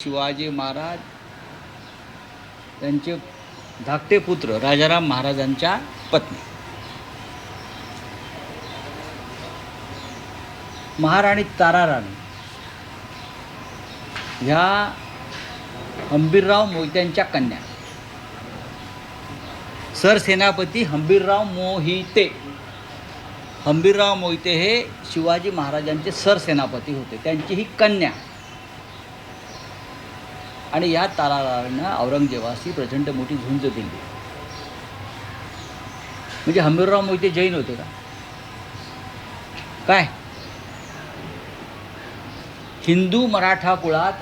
शिवाजी महाराज त्यांचे धाकटे पुत्र राजाराम महाराजांच्या पत्नी महाराणी ताराराणी ह्या हंबीरराव मोहित्यांच्या कन्या. सरसेनापती हंबीरराव मोहिते. हंबीरराव मोहिते हे शिवाजी महाराजांचे सरसेनापती होते, त्यांची ही कन्या. आणि या ताराराणीनं औरंगजेबाशी प्रचंड मोठी झुंज दिली. म्हणजे हंबीरराव मोहिते जैन होते का काय? हिंदू मराठा कुळात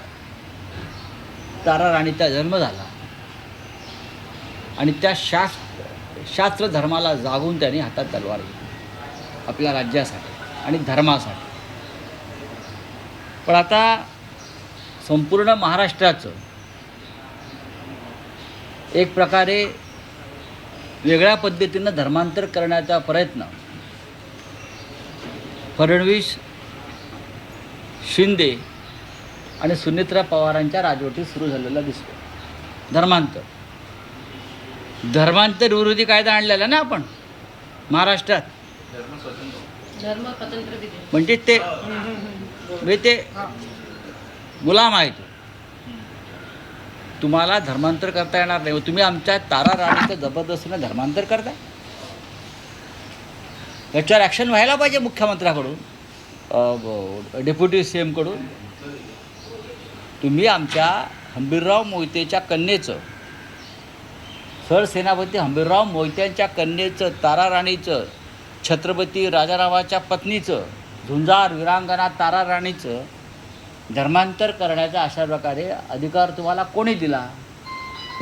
ताराराणीचा जन्म झाला आणि त्या शास्त्र धर्माला जागून त्यांनी हातात तलवार घेतली आपल्या राज्यासाठी आणि धर्मासाठी. पण आता संपूर्ण महाराष्ट्राचं एक प्रकारे वेगळ्या पद्धतीनं धर्मांतर करण्याचा प्रयत्न फडणवीस, शिंदे आणि सुनेत्रा पवारांच्या राजवटीत सुरू झालेला दिसतो. धर्मांतर विरोधी कायदा आणलेला ना आपण महाराष्ट्रात. म्हणजे ते गुलाम आहेत. तुम्हाला धर्मांतर करता येणार नाही. तुम्ही आमच्या ताराराणीचं जबरदस्तीनं धर्मांतर करताय. याच्यावर ॲक्शन व्हायला पाहिजे मुख्यमंत्र्याकडून, डेप्युटी सी एमकडून. तुम्ही आमच्या हंबीरराव मोहितेच्या कन्येचं, सरसेनापती हंबीरराव मोहित्यांच्या कन्येचं, ताराराणीचं, छत्रपती राजारामाच्या पत्नीचं, झुंजार वीरांगना ताराराणीचं धर्मांतर करण्याचा अशा प्रकारे अधिकार तुम्हाला कोणी दिला?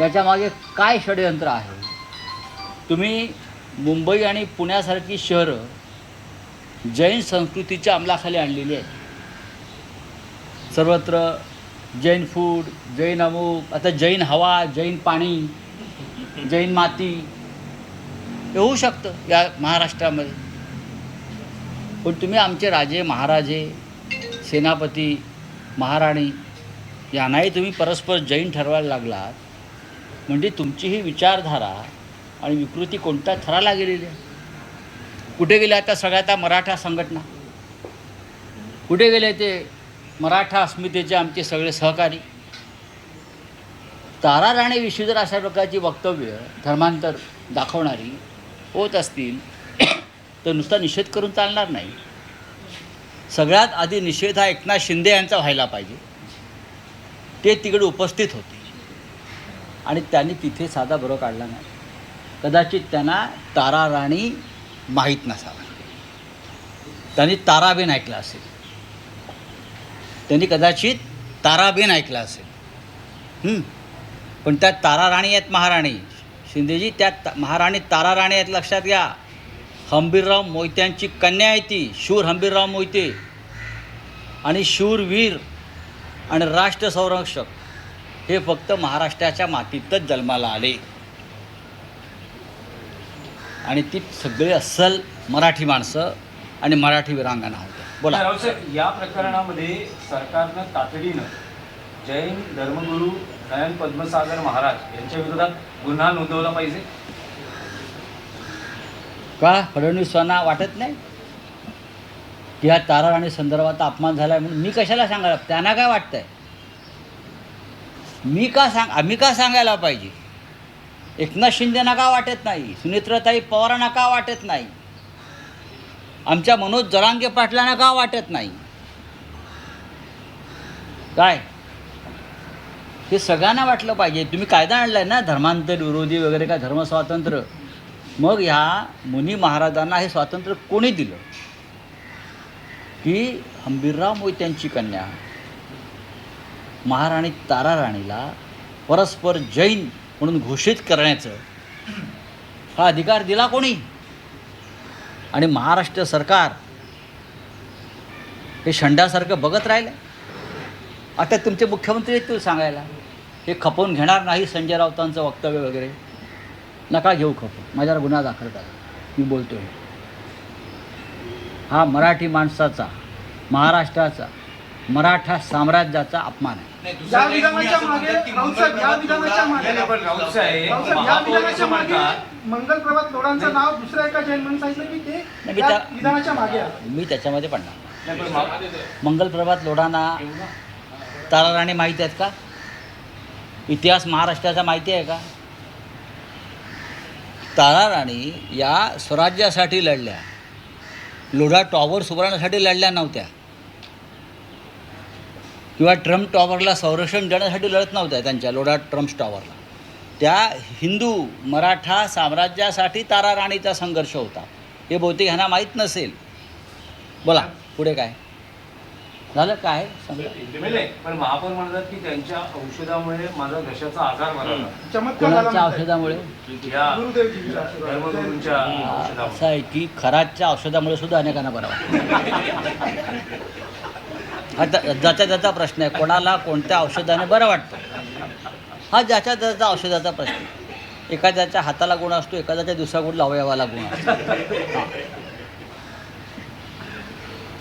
याच्यामागे काय षडयंत्र आहे? तुम्ही मुंबई आणि पुण्यासारखी शहरं जैन संस्कृतीच्या अंमलाखाली आणलेली आहेत. सर्वत्र जैन फूड, जैन अमुक, आता जैन हवा, जैन पाणी, जैन माती हे होऊ शकतं या महाराष्ट्रामध्ये. पण तुम्ही आमचे राजे महाराजे, सेनापती, महाराणी यांनाही तुम्ही परस्पर जैन ठरवायला लागलात. म्हणजे तुमची ही विचारधारा आणि विकृती कोणत्या थराला गेलेली आहे? कुठे गेले आता सगळ्या त्या मराठा संघटना? कुठे गेले ते मराठा अस्मितेचे आमचे सगळे सहकारी? ताराराणीविषयी जर अशा प्रकारची वक्तव्य धर्मांतर दाखवणारी होत असतील तर नुसता निषेध करून चालणार नाही. सगळ्यात आधी निषेध हा एकनाथ शिंदे यांचा व्हायला पाहिजे. ते तिकडे उपस्थित होते आणि त्यांनी तिथे साधा बरो काढला नाही. कदाचित त्यांना ताराराणी माहीत नसावा. त्यांनी ताराबेन ऐकला असेल. त्यांनी कदाचित ताराबेन ऐकला असेल. पण त्या ताराराणी आहेत महाराणी. शिंदेजी त्या महाराणी ताराराणी आहेत, लक्षात घ्या. हंबीरराव मोहित्यांची कन्या आहे ती. शूर हंबीरराव मोहिते आणि शूरवीर आणि राष्ट्र संरक्षक हे फक्त महाराष्ट्राच्या मातीतच जन्माला आले आणि ती सगळे अस्सल मराठी माणसं आणि मराठी वीरांगना होत्या. बोला. या प्रकरणामध्ये सरकारनं तातडीनं जैन धर्मगुरू नयन पद्मसागर महाराज यांच्या विरोधात गुन्हा नोंदवला पाहिजे का? फडणवीसांना वाटत नाही की ह्या ताराराणी संदर्भात अपमान झाला आहे म्हणून? मी कशाला सांगायला? त्यांना काय वाटतंय? आम्ही का सांगायला पाहिजे? एकनाथ शिंदेना का वाटत नाही? सुनेत्राताई पवारांना का वाटत नाही? आमच्या मनोज जरांगे पाटलांना का वाटत नाही? काय हे सगळ्यांना वाटलं पाहिजे. तुम्ही कायदा आणला आहे ना धर्मांतर विरोधी वगैरे, काय धर्मस्वातंत्र्य. मग ह्या मुनी महाराजांना हे स्वातंत्र्य कोणी दिलं की हंबीरराव मोहित्यांची कन्या महाराणी ताराराणीला परस्पर जैन म्हणून घोषित करण्याचं हा अधिकार दिला कोणी? आणि महाराष्ट्र सरकार हे शंडासारखं बघत राहिलं. आता तुमचे मुख्यमंत्री येतील सांगायला हे खपवून घेणार नाही संजय राऊतांचं वक्तव्य वगैरे. नका घेऊ खपवून, माझ्यावर गुन्हा दाखल करा. मी बोलतो आहे हा मराठी माणसाचा, महाराष्ट्राचा, मराठा साम्राज्याचा अपमान आहे. या विधानाच्या मागे राऊत साहेब या विधानाच्या मागे नाही, पण राऊत साहेब राऊत साहेब या महापौर विधानाच्या असं मागे म्हणतात. मंगल प्रभात लोढांचं नाव दुसऱ्या एका जैन म्हणून सांगितलं की ते नाही, मी या त्या- विधानाच्या मागे आहे. मी त्याच्यामध्ये पडणार. नाही, पण मंगलप्रभात लोढांना तारा राणी माहीत आहेत का? इतिहास महाराष्ट्राचा माहिती आहे का? तारा राणी या स्वराज्यासाठी लढल्या, लोढा टॉवर्स उभारण्यासाठी लढल्या नव्हत्या किंवा ट्रम्प टॉवरला संरक्षण देण्यासाठी लढत नव्हत्या. त्यांच्या लोढा ट्रम्प टॉवरला त्या हिंदू मराठा साम्राज्यासाठी तारा राणीचा संघर्ष होता. हे बहुतेक ह्यांना माहीत नसेल. बोला पुढे काय झालं, काय सांगा. नाही, पण महापौर म्हणतात की त्यांच्या औषधामुळे माझा घशाचा आजार बरा झाला. चमत्कार झाला कोणाच्या म्हणतात. औषधामुळे? या गुरुदेवजींच्या आशीर्वाद. धर्मगुरूंच्या असं औषधामुळे. आहे की खराच्या औषधामुळे सुद्धा अनेकांना बरं वाटतं. आता ज्याचा त्याचा प्रश्न आहे, कोणाला कोणत्या औषधाने बरं वाटतं हा ज्याच्या त्याचा औषधाचा प्रश्न आहे. एखाद्याच्या हाताला गुण असतो, एखाद्याच्या दिवसागुण अवयवाला गुण असतो.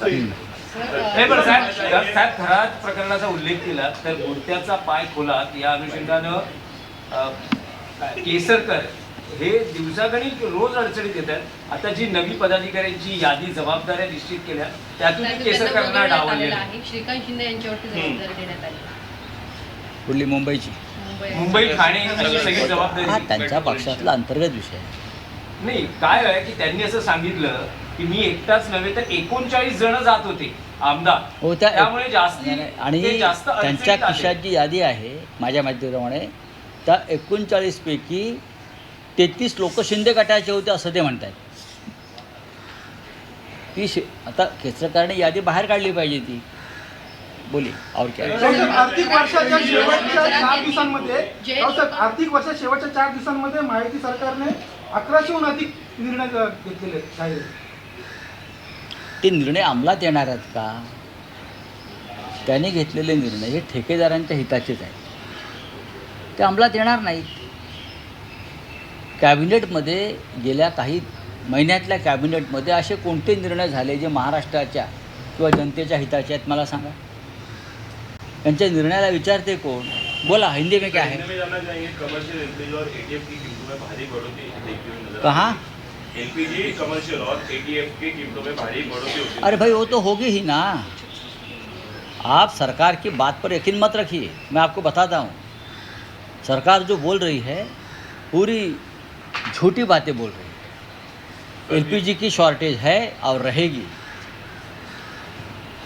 नाही, पण साहेब खरात प्रकरणाचा उल्लेख केला तर बुरत्याचा पाय खोलात या अनुषंगानं केसरकर हे दिवसागणिक रोज अडचणीत येतात. आता जी नवी पदाधिकाऱ्यांची यादी जबाबदाऱ्या निश्चित केल्या त्यातून केसरकरांना डावललेलं आहे. श्रीकांत शिंदे यांच्यावरती जबाबदारी देण्यात आली. कुठली? मुंबईची? मुंबई ठाणे अशी सगळी हा जबाबदारी त्यांच्या पक्षातला अंतर्गत विषय आहे. नाही. काय आहे की त्यांनी असं सांगितलं की मी एकटाच नव्हे तर 39 जण जात होते आमदार. हो, त्या त्यामुळे जास्ती आणि ते जास्त त्यांच्या अडचणीत आले. खिशात जी यादी आहे माझ्या माहितीप्रमाणे त्या 39 पैकी 33 लोक शिंदे गटाचे होते असं ते म्हणत आहेत. आता केसरकरांनी यादी बाहेर काढली पाहिजे ती. बोली और क्या? राऊतसाहेब, आर्थिक वर्षाच्या शेवटच्या 4 दिवसांमध्ये राऊतसाहेब, आर्थिक वर्षाच्या शेवटच्या 4 दिवसांमध्ये महायुती सरकारने 1100हून अधिक निर्णय घेतलेले आहेत. ते निर्णय अंमलात येणार आहेत का? त्याने घेतलेले निर्णय हे ठेकेदारांच्या हिताचेच आहेत, ते अंमलात येणार नाहीत. कॅबिनेटमध्ये गेल्या काही महिन्यातल्या कॅबिनेटमध्ये असे कोणते निर्णय झाले जे महाराष्ट्राच्या किंवा जनतेच्या हिताचे आहेत मला सांगा. त्यांच्या निर्णयाला विचारते कोण? बोला, हिंदी में क्या है? कमर्शियल एलपीजी और एटीएफ की कीमतों में भारी बढ़ोतरी देखी हुई नजर कहाँ? एलपीजी कमर्शियल और एटीएफ की कीमतों में भारी बढ़ोतरी होती है। अरे भाई वो तो होगी ही ना. आप सरकार की बात पर यकीन मत रखिए. मैं आपको बताता हूँ, सरकार जो बोल रही है पूरी झूठी बातें बोल रही है. एलपीजी की शॉर्टेज है और रहेगी.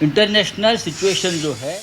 इंटरनेशनल सिचुएशन जो है